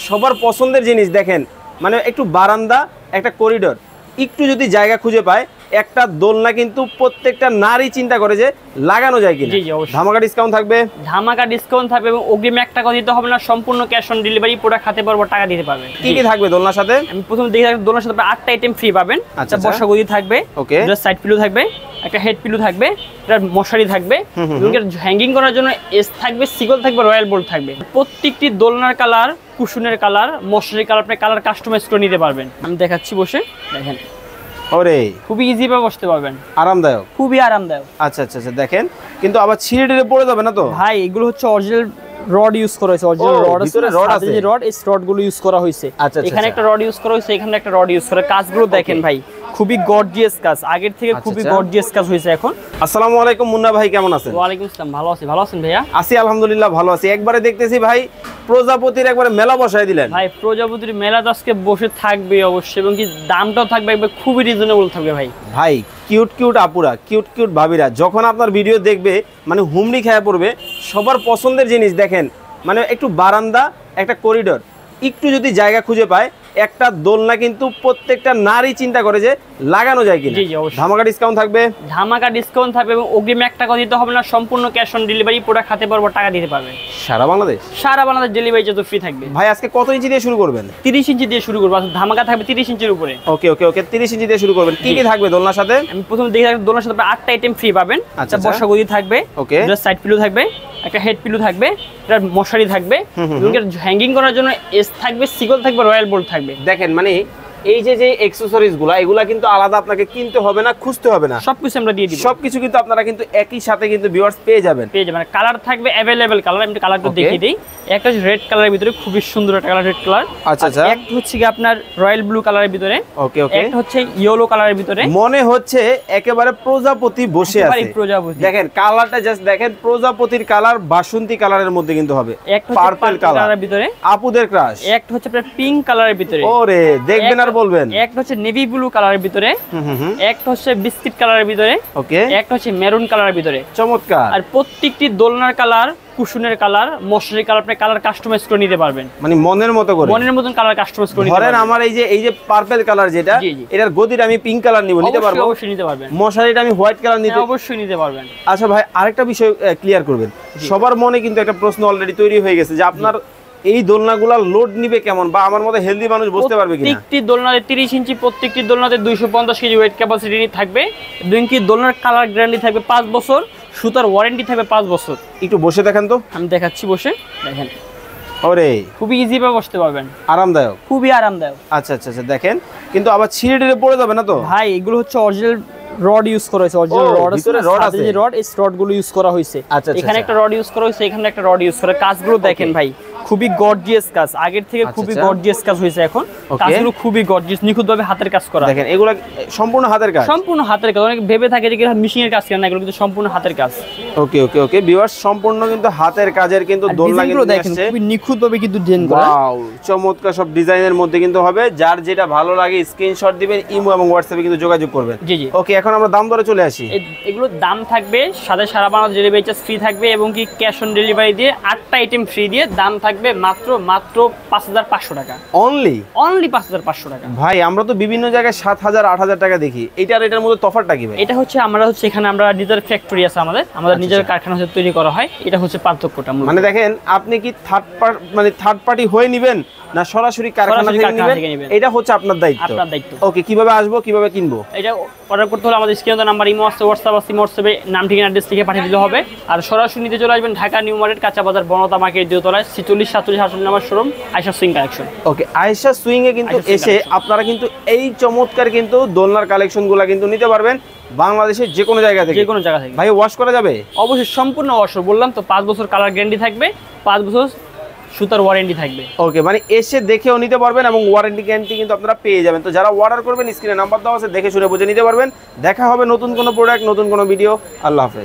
সবার পছন্দের জিনিস দেখেন, মানে একটু বারান্দা, একটা করিডোর, একটু যদি জায়গা খুঁজে পায় একটা দোলনা কিন্তু প্রত্যেকটা নারী চিন্তা করে যে লাগানো যায় কিনা। ধামাকা ডিসকাউন্ট থাকবে, ধামাকা ডিসকাউন্ট থাকবে এবং অগ্রিম 1 টাকা দিতে হবে না, সম্পূর্ণ ক্যাশ অন ডেলিভারি, প্রোডাক্ট হাতে পারবো টাকা দিতে পারবেন। কি কি থাকবে দোলনার সাথে? আমি প্রথমে দেখে রাখবো দোলনার সাথে 8টা আইটেম ফ্রি পাবেন। একটা বসা গদি থাকবে, ওকে, একটা সাইড পিলো থাকবে, একটা হেড পিলো থাকবে, একটা মশারি থাকবে, এবং হ্যাঙ্গিং করার জন্য এস থাকবে, সিগল থাকবে, রয়্যাল বোল্ট থাকবে। প্রত্যেকটি দোলনার কালার, কুশনের কালার, মশারির কালার, আপনি কালার কাস্টমাইজ করে নিতে পারবেন। আমি দেখাচ্ছি বসে দেখেন, ওরে খুবই ইজি ভাবে বসতে পারবেন, আরামদায়ক, খুবই আরামদায়ক। আচ্ছা আচ্ছা আচ্ছা, দেখেন কিন্তু আবার ছিঁড়ে টিড়ে পড়ে যাবে না তো? ভাই এগুলো হচ্ছে অরিজিনাল রড ইউজ করা হয়েছে, অরিজিনাল রড আছে, রড আছে, যে রড, এই রড গুলো ইউজ করা হয়েছে। এখানে একটা রড ইউজ করা হয়েছে, এখানে একটা রড ইউজ করা। কাজগুলো দেখেন ভাই, খুবই গর্জিয়াস কাজ, আগের থেকে খুবই গর্জিয়াস কাজ হয়েছে এখন। আসসালামু আলাইকুম মুন্না ভাই, কেমন আছেন? ওয়ালাইকুম আসসালাম, ভালো আছি। ভালো আছেন ভাইয়া? আছি আলহামদুলিল্লাহ, ভালো আছি। একবারে দেখতেছি ভাই প্রজাপতির একবারে মেলা বসায় দিলেন। ভাই প্রজাপতির মেলা তো আজকে বসে থাকবে অবশ্যই, এবং কি দামটাও থাকবে একবার খুবই রিজনেবল থাকবে ভাই। ভাই কিউট কিউট আপুরা, কিউট কিউট ভাবিরা যখন আপনার ভিডিও দেখবে মানে হুমড়ি খেয়ে পড়বে। সবার পছন্দের জিনিস দেখেন, মানে একটু বারান্দা, একটা করিডোর, একটু যদি জায়গা খুঁজে পায় একটা দোলনা কিন্তু প্রত্যেকটা নারী চিন্তা করে যে লাগানো যায় কিনা। ধামাকা ডিসকাউন্ট থাকবে, ধামাকা ডিসকাউন্ট থাকবে এবং অগ্রিম 1 টাকা দিতে হবে না, সম্পূর্ণ ক্যাশ অন ডেলিভারি, প্রোডাক্ট হাতে পারবো টাকা দিতে পারবেন। সারা বাংলাদেশ ডেলিভারি যত ফ্রি থাকবে। ভাই আজকে কত ইঞ্চি দিয়ে শুরু করবেন? 30 ইঞ্চি দিয়ে শুরু করব। ধামাকা থাকবে 30 ইঞ্চির উপরে। ওকে ওকে ওকে, 30 ইঞ্চি দিয়ে শুরু করবেন। কি কি থাকবে দোলনার সাথে? আমি প্রথমে দেখে রাখবো দোলনার সাথে 8টা আইটেম ফ্রি পাবেন। একটা বসা গদি থাকবে, ওকে, একটা সাইড পিলো থাকবে, একটা হেড পিলো থাকবে, একটা মশারি থাকবে, এবং হ্যাঙ্গিং করার জন্য এস থাকবে, সিগল থাকবে, রয়্যাল বোল্ট থাকবে। দেখেন মানে এই যে যে অ্যাকসেসরিজ গুলা, এগুলা কিন্তু আলাদা আপনাকে কিনতে হবে না, খুঁজতে হবে না, সবকিছু আমরা দিয়ে দিব। সবকিছু কিন্তু আপনারা কিন্তু একই সাথে কিন্তু ভিউয়ার্স পেয়ে যাবেন। কালার থাকবে अवेलेबल কালার। আমি কালারটা দেখিয়ে দিই। একটা হচ্ছে রেড কালারের ভিতরে, খুবই সুন্দর একটা কালার, রেড কালার। আচ্ছা আচ্ছা, একটা হচ্ছে কি আপনার রয়্যাল ব্লু কালারের ভিতরে, ওকে ওকে, একটা হচ্ছে ইয়েলো কালারের ভিতরে, মনে হচ্ছে একেবারে প্রজাপতি বসে আছে। প্রজাপতি দেখেন কালারটা জাস্ট দেখেন, প্রজাপতির কালার বাসন্তী কালারের মধ্যে কিন্তু হবে। একটা পার্পল কালারের ভিতরে, আপুদের ক্রাশ। একটা হচ্ছে আপনার পিঙ্ক কালারের ভিতরে, ওরে দেখবেন আর বলবেন। একটা হচ্ছে নেভি ব্লু কালারের ভিতরে, একটা হচ্ছে বিস্কিট কালারের ভিতরে, ওকে, একটা হচ্ছে মেরুন কালারের ভিতরে। চমৎকার। আর প্রত্যেকটি দোলনার কালার, কুশনের কালার, মশারির কালার, আপনি কালার কাস্টমাইজ করে নিতে পারবেন মানে মনের মতো করে, মনের মতন কালার কাস্টমাইজ করে নিতে পারবেন। ধরেন আমার এই যে পার্পল কালার যেটা, এটার গদিটা আমি পিঙ্ক কালার নিব, নিতে পারবো? অবশ্যই নিতে পারবেন। মশারিটা আমি হোয়াইট কালার নিতে, অবশ্যই নিতে পারবেন। আচ্ছা ভাই আরেকটা বিষয় ক্লিয়ার করবেন। সবার মনে কিন্তু একটা প্রশ্ন অলরেডি তৈরি হয়ে গেছে যে আপনার এই দোলনাগুলা লোড নিবে কেমন, বা আমার মতো হেলদি মানুষ বসতে পারবে কিনা? প্রত্যেকটি দোলনাতে 30 ইঞ্চি, প্রত্যেকটি দোলনাতে 250 কেজি ওয়েট ক্যাপাসিটি থাকবে। দুইটি দোলনার কালার গ্যারান্টি থাকবে 5 বছর, সুতার ওয়ারেন্টি থাকবে 5 বছর। একটু বসে দেখেন তো। আমি দেখাচ্ছি বসে দেখেন, ওরে খুবই ইজি ভাবে বসতে পারবেন, আরামদায়ক, খুবই আরামদায়ক। আচ্ছা আচ্ছা আচ্ছা, দেখেন কিন্তু আবার ছিঁড়ে টিড়ে পড়ে যাবে না তো? ভাই এগুলো হচ্ছে অরিজিনাল রড ইউজ করা হয়েছে, অরিজিনাল রড আছে, যে রড, এই রড গুলো ইউজ করা হয়েছে। এখানে একটা রড ইউজ করা হয়েছে, এখানে একটা রড ইউজ করা। কাজগুলো দেখেন ভাই, খুবই গর্জিয়াস কাজ, আগের থেকে খুবই গর্জিয়াস কাজ হয়েছে এখন। কাজগুলো খুবই গর্জিয়াস, নিখুঁত ভাবে হাতের কাজ করা। দেখেন এগুলো সম্পূর্ণ হাতের কাজ, সম্পূর্ণ হাতের কাজ। অনেক ভেবে থাকে যে মেশিনের কাজ কেন, এগুলো কিন্তু সম্পূর্ণ হাতের কাজ। ওকে ওকে ওকে ভিউয়ার্স, সম্পূর্ণ কিন্তু হাতের কাজের কিন্তু দোলনা কিন্তু দেখেন খুবই নিখুঁত ভাবে কিন্তু ডিজাইন করা। ওয়াও, চমৎকার সব ডিজাইনের মধ্যে কিন্তু হবে। যার যেটা ভালো লাগে স্ক্রিনশট দিবেন, ইমো এবং হোয়াটসঅ্যাপে কিন্তু যোগাযোগ করবেন। জি জি, ওকে, এখন আমরা দাম দরে চলে আসি। এগুলোর দাম থাকবে সাথে সারা বাংলাদেশ ডেলিভারি চার্জ ফ্রি থাকবে, এবং কি ক্যাশ অন ডেলিভারি দিয়ে 8টা আইটেম ফ্রি দিয়ে দাম থাকবে মাত্র 5500 টাকা। অনলি 5500 টাকা। ভাই আমরা তো বিভিন্ন জায়গায় 7000 8000 টাকা দেখি, এটার মধ্যে তফাৎটা কি ভাই? এটা হচ্ছে আমরা হচ্ছে এখানে আমরা নিজের ফ্যাক্টরি আছে, আমাদের নিজের কারখানা হচ্ছে তৈরি করা হয়। এটা হচ্ছে পার্থক্যটা। মানে দেখেন আপনি কি থার্ড পার্টি হয়ে নেবেন না সরাসরি কারখানা থেকে নেবেন, এটা হচ্ছে আপনার দায়িত্ব। ওকে, কিভাবে আসবো, কিভাবে কিনবো? এটা অর্ডার করতে হলে আমাদের স্ক্রিনে নাম্বার, ইমো আছে, হোয়াটসঅ্যাপ আছে, হোয়াটসঅ্যাপে নাম ঠিকানা অ্যাড্রেস লিখে পাঠিয়ে দিলে হবে। আর সরাসরি নিতে চলে আসবেন ঢাকা নিউ মার্কেট, কাঁচা বাজার, বনতা মার্কেট, দ্বিতীয়তলায় 46 47 88 নম্বর শোরুম, আয়েশা সুইং কালেকশন। ওকে, আয়েশা সুইং এ কিন্তু এসে আপনারা কিন্তু এই চমৎকার কিন্তু দোলনার কালেকশনগুলো কিন্তু নিতে পারবেন বাংলাদেশের যে কোনো জায়গা থেকে। ভাই ওয়াশ করা যাবে? অবশ্যই, সম্পূর্ণ ওয়াশ। বললাম তো 5 বছর কালার গ্যারান্টি থাকবে, 5 বছর সুতার ওয়ারেন্টি থাকবে। ওকে, মানে এসে দেখেও নিতে পারবেন এবং ওয়ারেন্টি গ্যারান্টি কিন্তু আপনারা পেয়ে যাবেন। তো যারা অর্ডার করবেন স্ক্রিনে নাম্বার দেওয়া আছে, দেখে শুনে বুঝে নিতে পারবেন। দেখা হবে নতুন কোনো প্রোডাক্ট, নতুন কোনো ভিডিও। আল্লাহ হাফেজ।